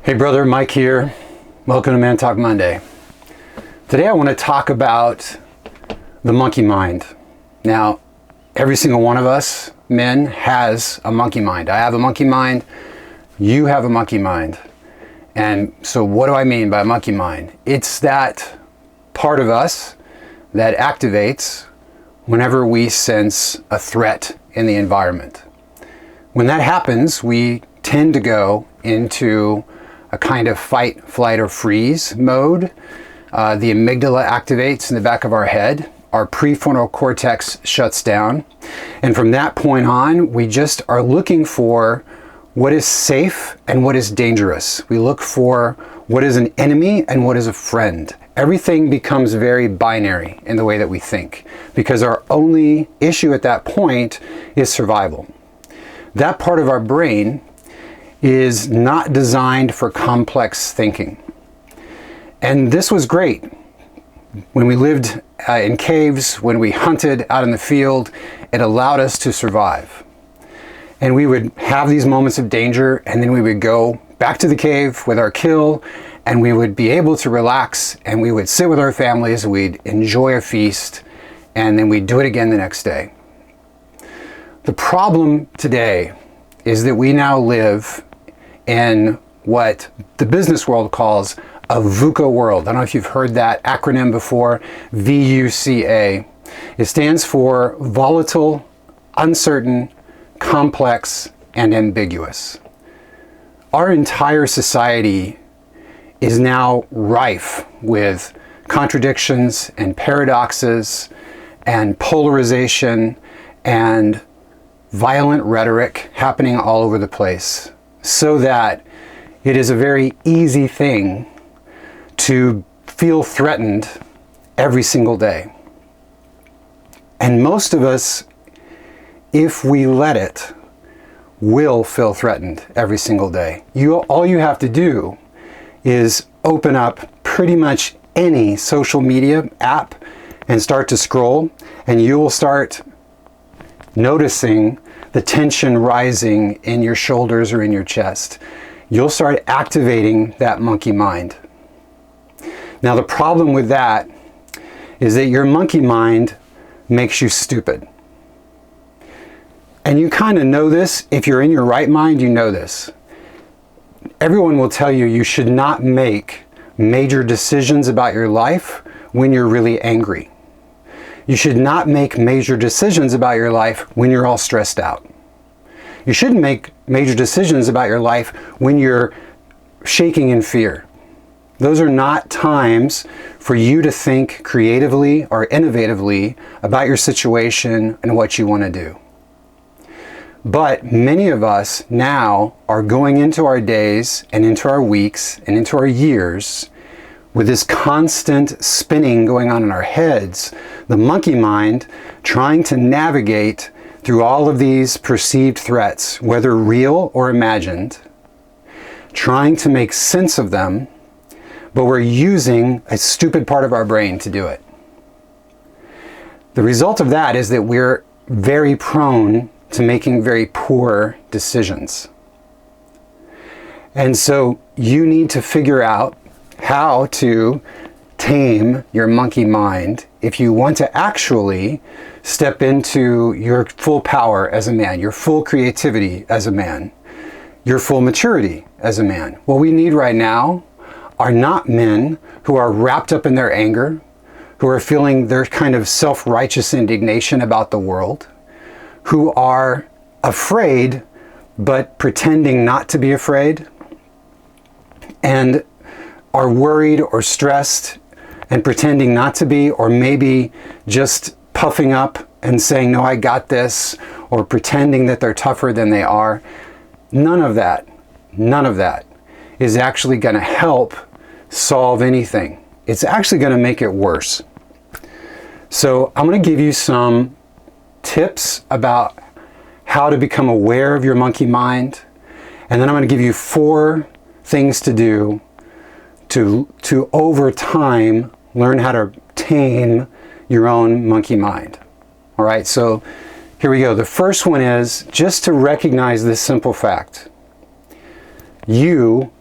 Hey brother, Mike here. Welcome to Man Talk Monday. Today I want to talk about the monkey mind. Now, every single one of us, men, has a monkey mind. I have a monkey mind. You have a monkey mind. And so what do I mean by monkey mind? It's that part of us that activates whenever we sense a threat in the environment. When that happens, we tend to go into a kind of fight, flight, or freeze mode. The amygdala activates in the back of our head. Our prefrontal cortex shuts down. And from that point on, we just are looking for what is safe and what is dangerous. We look for what is an enemy and what is a friend. Everything becomes very binary in the way that we think, because our only issue at that point is survival. That part of our brain is not designed for complex thinking. And this was great. When we lived in caves, when we hunted out in the field, it allowed us to survive. And we would have these moments of danger, and then we would go back to the cave with our kill, and we would be able to relax, and we would sit with our families, we'd enjoy a feast, and then we'd do it again the next day. The problem today is that we now live in what the business world calls a VUCA world. I don't know if you've heard that acronym before, VUCA. It stands for volatile, uncertain, complex, and ambiguous. Our entire society is now rife with contradictions and paradoxes and polarization and violent rhetoric happening all over the place, so that it is a very easy thing to feel threatened every single day. And most of us, if we let it, will feel threatened every single day. All you have to do is open up pretty much any social media app and start to scroll, and you will start noticing the tension rising in your shoulders or in your chest. You'll start activating that monkey mind. Now, the problem with that is that your monkey mind makes you stupid. And you kind of know this. If you're in your right mind, you know this. Everyone will tell you you should not make major decisions about your life when you're really angry. You should not make major decisions about your life when you're all stressed out. You shouldn't make major decisions about your life when you're shaking in fear. Those are not times for you to think creatively or innovatively about your situation and what you want to do. But many of us now are going into our days and into our weeks and into our years with this constant spinning going on in our heads, the monkey mind trying to navigate through all of these perceived threats, whether real or imagined, trying to make sense of them, but we're using a stupid part of our brain to do it. The result of that is that we're very prone to making very poor decisions. And so you need to figure out how to tame your monkey mind if you want to actually step into your full power as a man, your full creativity as a man, your full maturity as a man. What we need right now are not men who are wrapped up in their anger, who are feeling their kind of self-righteous indignation about the world, who are afraid but pretending not to be afraid, and are worried or stressed and pretending not to be, or maybe just puffing up and saying, no, I got this, or pretending that they're tougher than they are. None of that is actually going to help solve anything. It's actually going to make it worse. So I'm going to give you some tips about how to become aware of your monkey mind, and then I'm going to give you 4 things to do to over time learn how to tame your own monkey mind. All right, so here we go. The first one is just to recognize this simple fact. You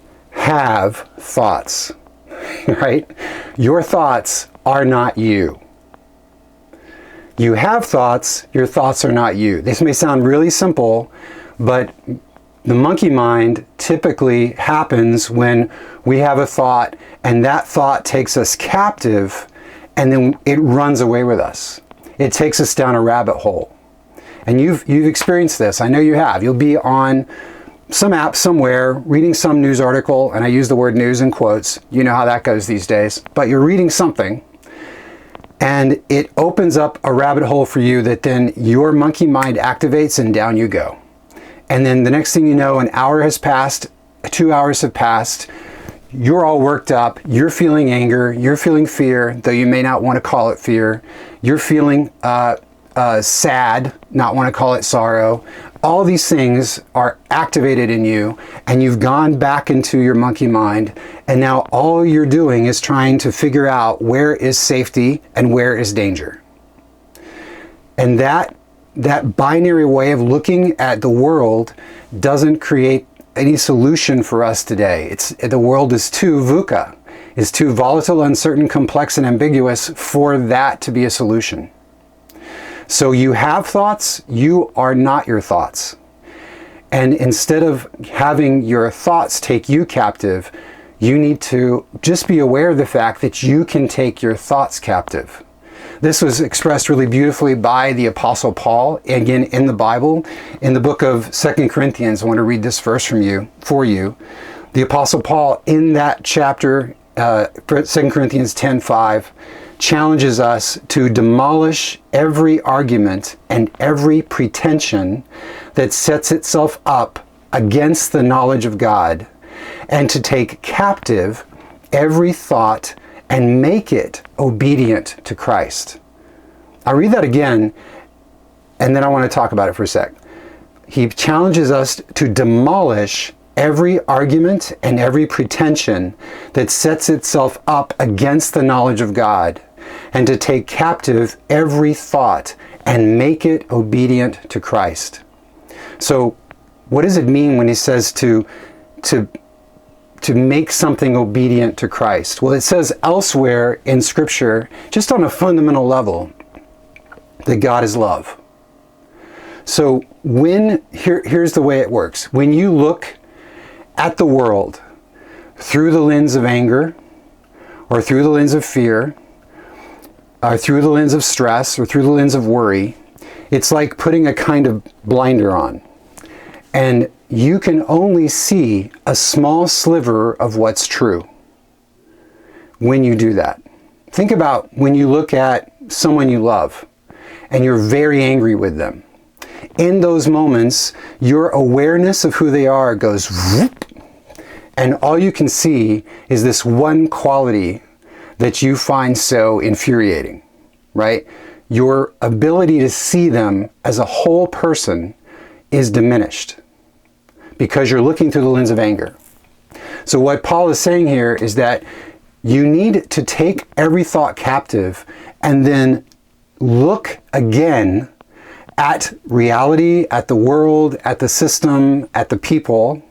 have thoughts, right? Your thoughts are not you. You have thoughts, your thoughts are not you. This may sound really simple, but the monkey mind typically happens when we have a thought and that thought takes us captive and then it runs away with us. It takes us down a rabbit hole. And you've experienced this. I know you have. You'll be on some app somewhere reading some news article, and I use the word news in quotes. You know how that goes these days. But you're reading something and it opens up a rabbit hole for you that then your monkey mind activates and down you go. And then the next thing you know, an hour has passed, 2 hours have passed, you're all worked up, you're feeling anger, you're feeling fear, though you may not want to call it fear, you're feeling sad, not want to call it sorrow. All these things are activated in you and you've gone back into your monkey mind, and now all you're doing is trying to figure out where is safety and where is danger. And that binary way of looking at the world doesn't create any solution for us today. The world is too VUCA, is too volatile, uncertain, complex, and ambiguous for that to be a solution. So you have thoughts, you are not your thoughts. And instead of having your thoughts take you captive, you need to just be aware of the fact that you can take your thoughts captive. This was expressed really beautifully by the Apostle Paul, again in the Bible, in the book of 2 Corinthians. I want to read this verse for you. The Apostle Paul, in that chapter, 2 Corinthians 10:5, challenges us to demolish every argument and every pretension that sets itself up against the knowledge of God, and to take captive every thought and make it obedient to Christ. I'll read that again, and then I want to talk about it for a sec. He challenges us to demolish every argument and every pretension that sets itself up against the knowledge of God, and to take captive every thought and make it obedient to Christ. So what does it mean when he says to make something obedient to Christ? Well, it says elsewhere in Scripture, just on a fundamental level, that God is love. So here's the way it works. When you look at the world through the lens of anger, or through the lens of fear, or through the lens of stress, or through the lens of worry, it's like putting a kind of blinder on. And you can only see a small sliver of what's true when you do that. Think about when you look at someone you love and you're very angry with them. In those moments, your awareness of who they are goes whoop, and all you can see is this one quality that you find so infuriating, right? Your ability to see them as a whole person is diminished because you're looking through the lens of anger. So what Paul is saying here is that you need to take every thought captive and then look again at reality, at the world, at the system, at the people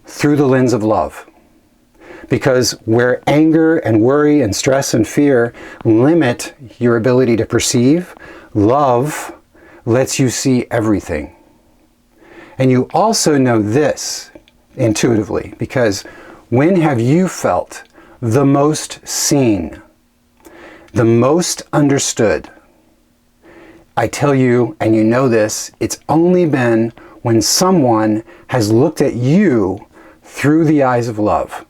through the lens of love. Because where anger and worry and stress and fear limit your ability to perceive, love lets you see everything. And you also know this intuitively, because when have you felt the most seen, the most understood? I tell you, and you know this, it's only been when someone has looked at you through the eyes of love.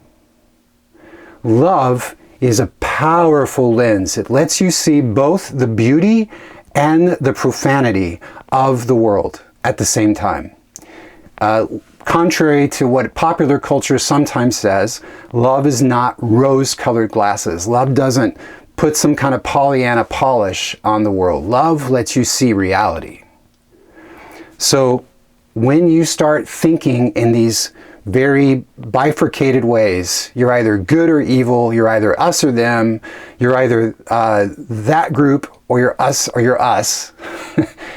Love is a powerful lens. It lets you see both the beauty and the profanity of the world at the same time. Contrary to what popular culture sometimes says, love is not rose-colored glasses. Love doesn't put some kind of Pollyanna polish on the world. Love lets you see reality. So when you start thinking in these very bifurcated ways, you're either good or evil, you're either us or them, you're either that group or you're us,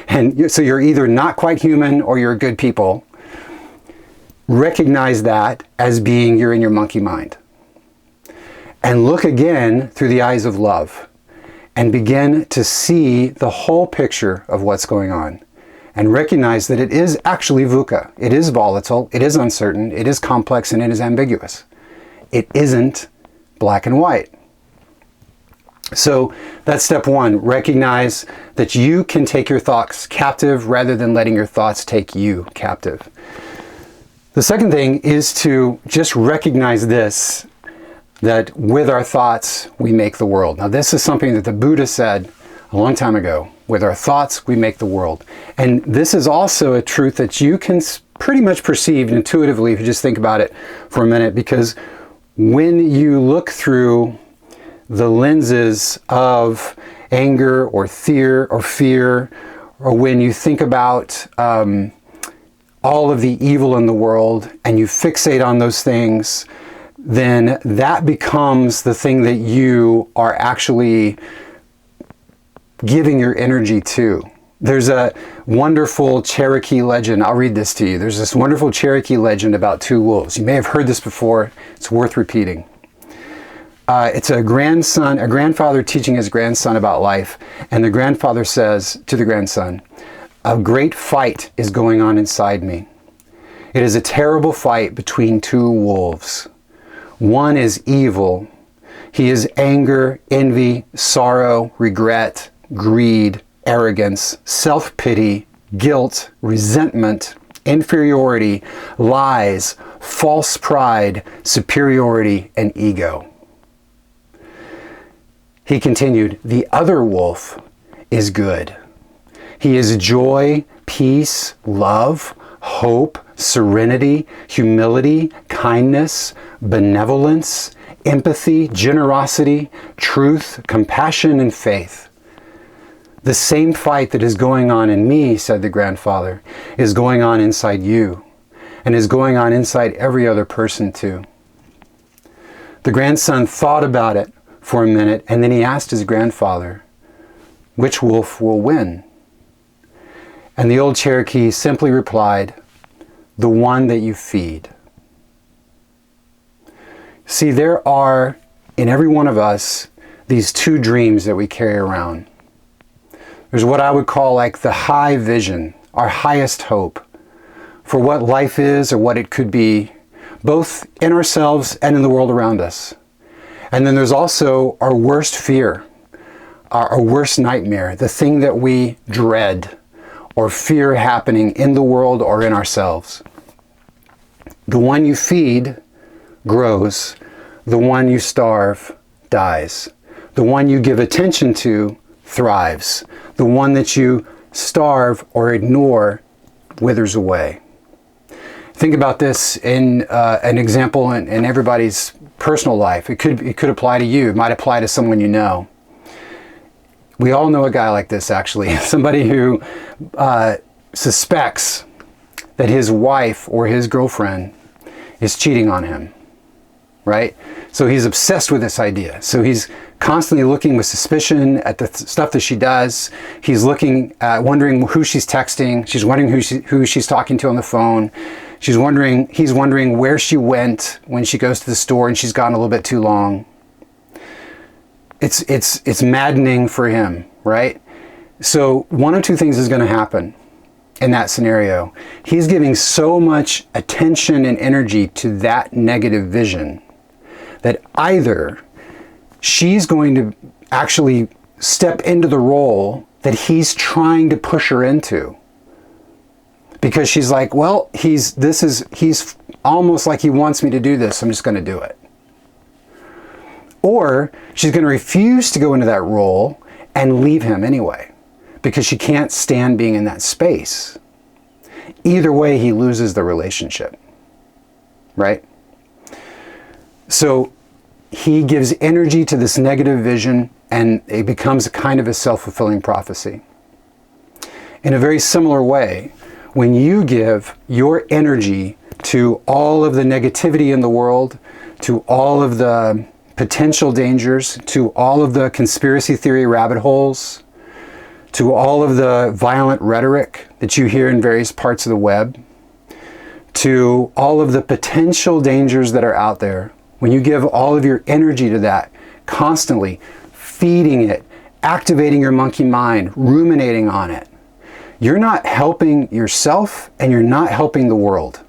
and so you're either not quite human or you're good people. recognize that as being you're in your monkey mind. And look again through the eyes of love and begin to see the whole picture of what's going on. And recognize that it is actually VUCA. It is volatile, it is uncertain, it is complex, and it is ambiguous. It isn't black and white. So that's step one. Recognize that you can take your thoughts captive rather than letting your thoughts take you captive. The second thing is to just recognize this, that with our thoughts, we make the world. Now, this is something that the Buddha said a long time ago. With our thoughts, we make the world. And this is also a truth that you can pretty much perceive intuitively if you just think about it for a minute, because when you look through the lenses of anger or fear, or when you think about all of the evil in the world and you fixate on those things, then that becomes the thing that you are actually giving your energy to. There's a wonderful Cherokee legend. I'll read this to you. There's this wonderful Cherokee legend about two wolves. You may have heard this before. It's worth repeating. It's a grandfather teaching his grandson about life, and the grandfather says to the grandson, "A great fight is going on inside me. It is a terrible fight between two wolves. One is evil. He is anger, envy, sorrow, regret, greed, arrogance, self-pity, guilt, resentment, inferiority, lies, false pride, superiority, and ego." He continued, "The other wolf is good. He is joy, peace, love, hope, serenity, humility, kindness, benevolence, empathy, generosity, truth, compassion, and faith. The same fight that is going on in me," said the grandfather, "is going on inside you, and is going on inside every other person too." The grandson thought about it for a minute, and then he asked his grandfather, "Which wolf will win?" And the old Cherokee simply replied, "The one that you feed." See, there are, in every one of us, these two dreams that we carry around. There's what I would call like the high vision, our highest hope for what life is or what it could be, both in ourselves and in the world around us. And then there's also our worst fear, our worst nightmare, the thing that we dread or fear happening in the world or in ourselves. The one you feed grows. The one you starve dies. The one you give attention to thrives. The one that you starve or ignore withers away. Think about this in an example in everybody's personal life. It could apply to you. It might apply to someone you know. We all know a guy like this, actually. Somebody who suspects that his wife or his girlfriend is cheating on him, right? So he's obsessed with this idea. So he's constantly looking with suspicion at the stuff that she does. He's looking at wondering who she's texting. She's wondering who she's talking to on the phone. He's wondering where she went when she goes to the store and she's gone a little bit too long. It's maddening for him, right? So one of two things is going to happen in that scenario. He's giving so much attention and energy to that negative vision that either she's going to actually step into the role that he's trying to push her into, because she's like, well, he's almost like he wants me to do this, so I'm just going to do it. Or she's going to refuse to go into that role and leave him anyway, because she can't stand being in that space. Either way, he loses the relationship, right? So he gives energy to this negative vision, and it becomes a kind of a self-fulfilling prophecy. In a very similar way, when you give your energy to all of the negativity in the world, to all of the potential dangers, to all of the conspiracy theory rabbit holes, to all of the violent rhetoric that you hear in various parts of the web, to all of the potential dangers that are out there, when you give all of your energy to that, constantly feeding it, activating your monkey mind, ruminating on it, you're not helping yourself and you're not helping the world.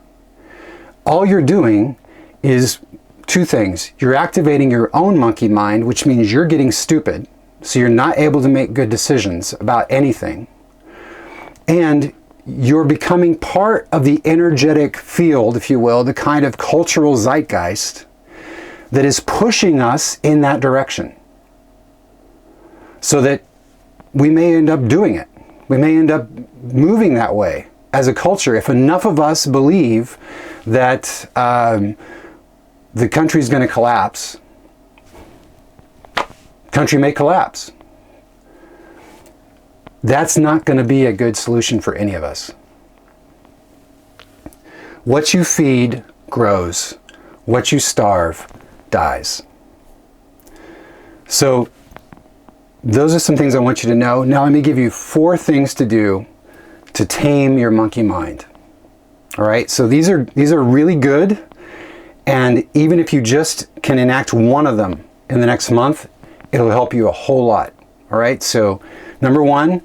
All you're doing is two things. You're activating your own monkey mind, which means you're getting stupid, so you're not able to make good decisions about anything. And you're becoming part of the energetic field, if you will, the kind of cultural zeitgeist that is pushing us in that direction. So that we may end up doing it. We may end up moving that way as a culture if enough of us believe that the country's going to collapse. Country may collapse. That's not going to be a good solution for any of us. What you feed grows. What you starve dies. So those are some things I want you to know. Now let me give you 4 things to do to tame your monkey mind. All right, so these are really good, and even if you just can enact one of them in the next month, it'll help you a whole lot. All right, so number 1,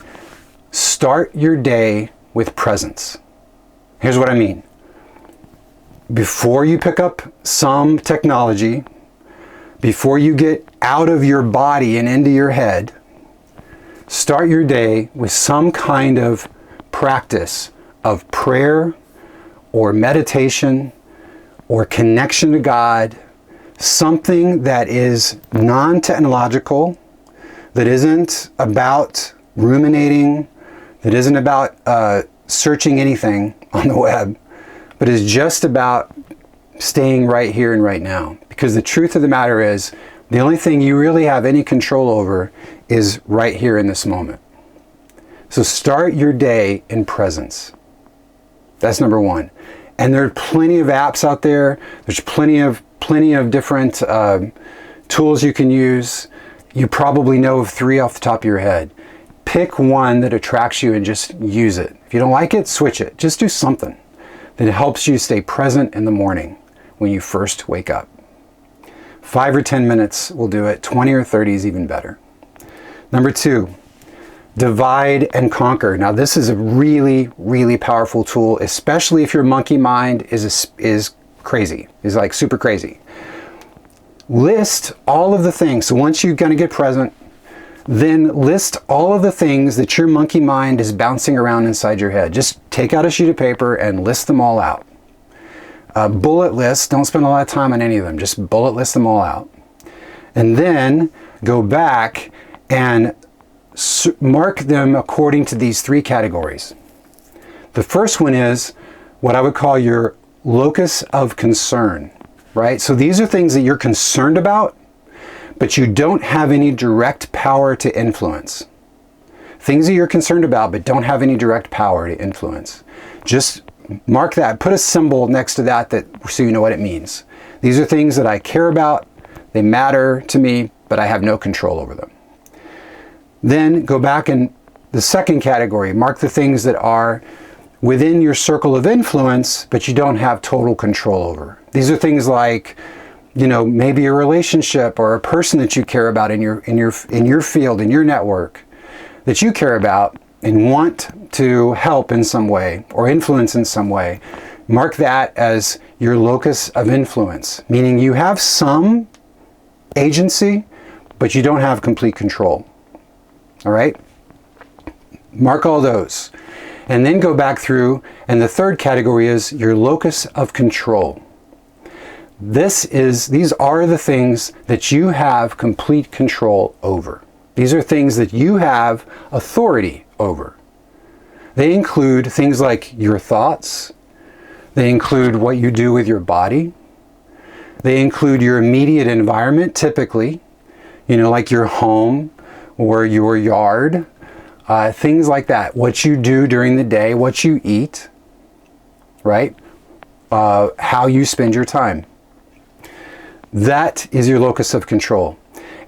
start your day with presence. Here's what I mean. Before you pick up some technology, before you get out of your body and into your head, start your day with some kind of practice of prayer or meditation or connection to God, something that is non-technological, that isn't about ruminating, that isn't about searching anything on the web, but is just about staying right here and right now. Because the truth of the matter is, the only thing you really have any control over is right here in this moment. So start your day in presence. That's number 1. And there are plenty of apps out there. There's plenty of different tools you can use. You probably know of 3 off the top of your head. Pick one that attracts you and just use it. If you don't like it, switch it. Just do something that helps you stay present in the morning when you first wake up. 5 or 10 minutes will do it. 20 or 30 is even better. Number 2, divide and conquer. Now this is a really, really powerful tool, especially if your monkey mind is crazy, is like super crazy. List all of the things. So once you're going to get present, then list all of the things that your monkey mind is bouncing around inside your head. Just take out a sheet of paper and list them all out. Bullet lists, don't spend a lot of time on any of them, just bullet list them all out. And then go back and mark them according to these 3 categories. The first one is what I would call your locus of concern, right? So these are things that you're concerned about, but you don't have any direct power to influence. Things that you're concerned about, but don't have any direct power to influence. Just mark that, put a symbol next to that so you know what it means. These are things that I care about, they matter to me, but I have no control over them. Then go back in the second category, mark the things that are within your circle of influence, but you don't have total control over. These are things like, maybe a relationship or a person that you care about in your field, in your network, that you care about and want to help in some way or influence in some way. Mark that as your locus of influence, meaning you have some agency, but you don't have complete control. All right? Mark all those. And then go back through, and the third category is your locus of control. These are the things that you have complete control over. These are things that you have authority over. They include things like your thoughts. They include what you do with your body. They include your immediate environment, typically, like your home or your yard, things like that. What you do during the day, what you eat, right? How you spend your time. That is your locus of control.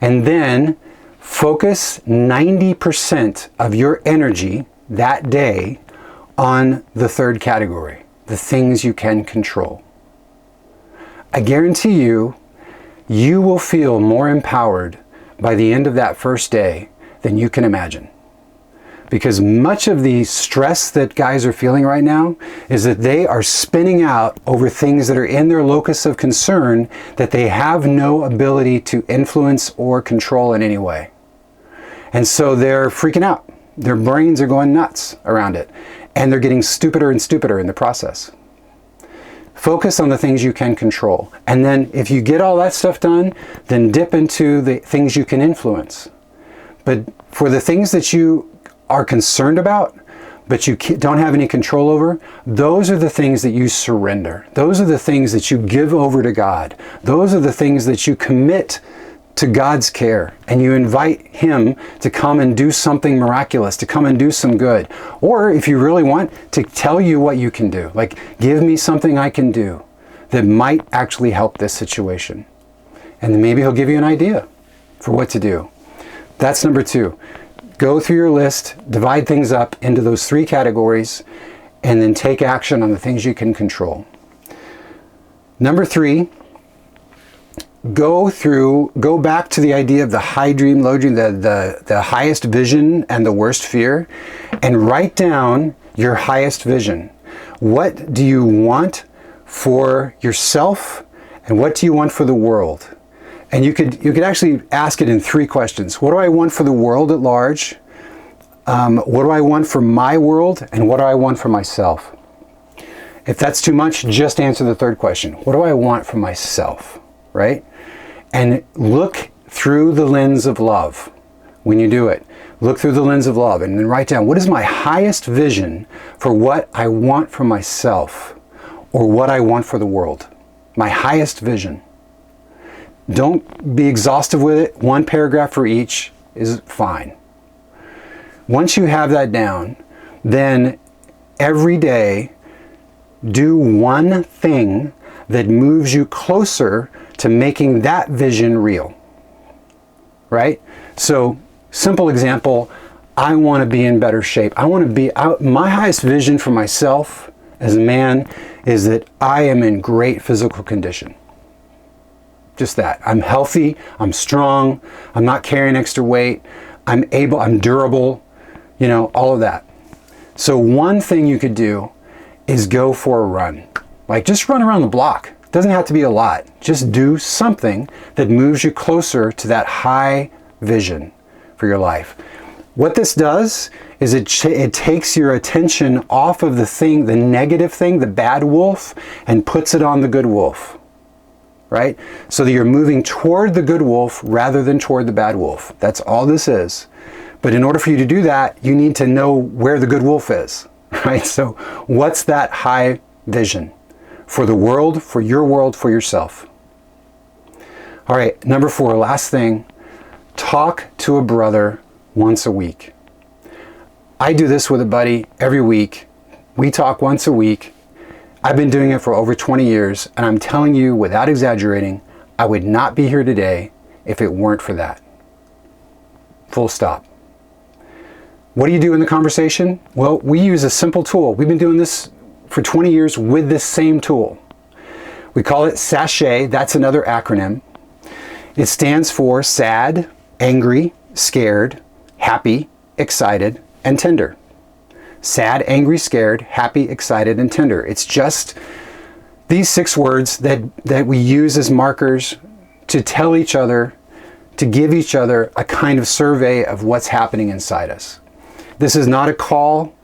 And then focus 90% of your energy that day on the third category, the things you can control. I guarantee you, you will feel more empowered by the end of that first day than you can imagine. Because much of the stress that guys are feeling right now is that they are spinning out over things that are in their locus of concern that they have no ability to influence or control in any way. And so they're freaking out. Their brains are going nuts around it. And they're getting stupider and stupider in the process. Focus on the things you can control. And then if you get all that stuff done, then dip into the things you can influence. But for the things that you are concerned about, but you don't have any control over, those are the things that you surrender. Those are the things that you give over to God. Those are the things that you commit to God's care, and you invite Him to come and do something miraculous, to come and do some good. Or if you really want, to tell you what you can do. Like, give me something I can do that might actually help this situation. And then maybe He'll give you an idea for what to do. That's number 2. Go through your list, divide things up into those 3 categories, and then take action on the things you can control. Number 3, go back to the idea of the high dream, low dream, the highest vision and the worst fear, and write down your highest vision. What do you want for yourself, and what do you want for the world? And you could actually ask it in 3 questions. What do I want for the world at large? What do I want for my world? And what do I want for myself? If that's too much, just answer the 3rd question. What do I want for myself? Right? And look through the lens of love when you do it. Look through the lens of love and then write down, what is my highest vision for what I want for myself or what I want for the world? My highest vision. Don't be exhaustive with it. 1 paragraph for each is fine. Once you have that down, then every day do one thing that moves you closer to making that vision real. Right? So, simple example, I want to be in better shape. I want to be out. My highest vision for myself as a man is that I am in great physical condition. Just that. I'm healthy, I'm strong, I'm not carrying extra weight, I'm durable, all of that. So one thing you could do is go for a run. Like, just run around the block. It doesn't have to be a lot. Just do something that moves you closer to that high vision for your life. What this does is it takes your attention off of the negative thing, the bad wolf, and puts it on the good wolf. Right? So that you're moving toward the good wolf rather than toward the bad wolf. That's all this is. But in order for you to do that, you need to know where the good wolf is. Right? So what's that high vision for the world, for yourself? All right, number 4, last thing. Talk to a brother once a week. I do this with a buddy every week. We talk once a week. I've been doing it for over 20 years, and I'm telling you, without exaggerating, I would not be here today if it weren't for that. Full stop. What do you do in the conversation? Well, we use a simple tool. We've been doing this for 20 years with this same tool. We call it SASHAY. That's another acronym. It stands for sad, angry, scared, happy, excited, and tender. Sad, angry, scared, happy, excited, and tender. It's just these 6 words that we use as markers to tell each other, to give each other a kind of survey of what's happening inside us. This is not a call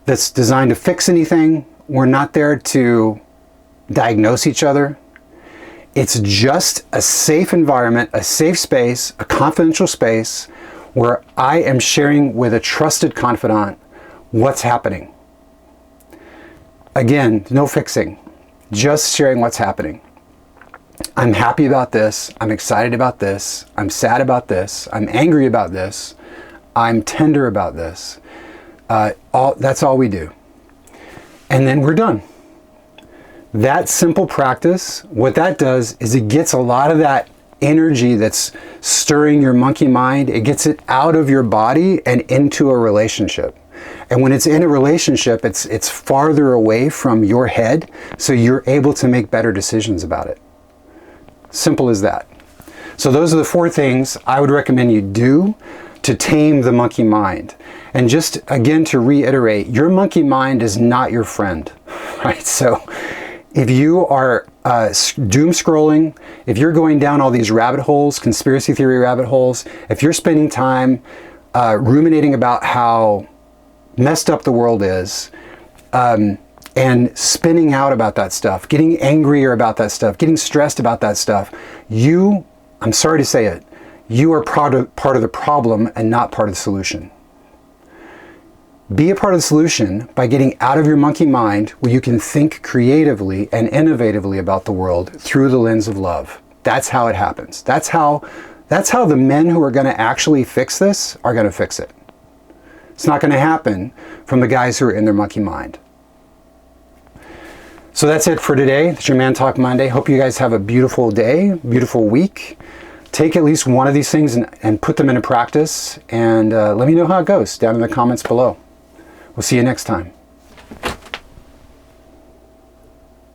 that's designed to fix anything. We're not there to diagnose each other. It's just a safe environment, a safe space, a confidential space where I am sharing with a trusted confidant what's happening. Again, no fixing, just sharing what's happening. I'm happy about this. I'm excited about this. I'm sad about this. I'm angry about this. I'm tender about this. That's all we do. And then we're done. That simple practice, what that does is it gets a lot of that energy that's stirring your monkey mind. It gets it out of your body and into a relationship. And when it's in a relationship, it's farther away from your head, so you're able to make better decisions about it. Simple as that. So those are the 4 things I would recommend you do to tame the monkey mind. And just again to reiterate, your monkey mind is not your friend, right? So if you are doom scrolling, if you're going down all these rabbit holes, conspiracy theory rabbit holes, if you're spending time ruminating about how messed up the world is, and spinning out about that stuff, getting angrier about that stuff, getting stressed about that stuff, I'm sorry to say it, you are part of the problem and not part of the solution. Be a part of the solution by getting out of your monkey mind, where you can think creatively and innovatively about the world through the lens of love. That's how it happens. That's how the men who are going to actually fix this are going to fix it. It's not going to happen from the guys who are in their monkey mind. So that's it for today. That's your Man Talk Monday. Hope you guys have a beautiful day, beautiful week. Take at least one of these things and put them into practice, and let me know how it goes down in the comments below. We'll see you next time.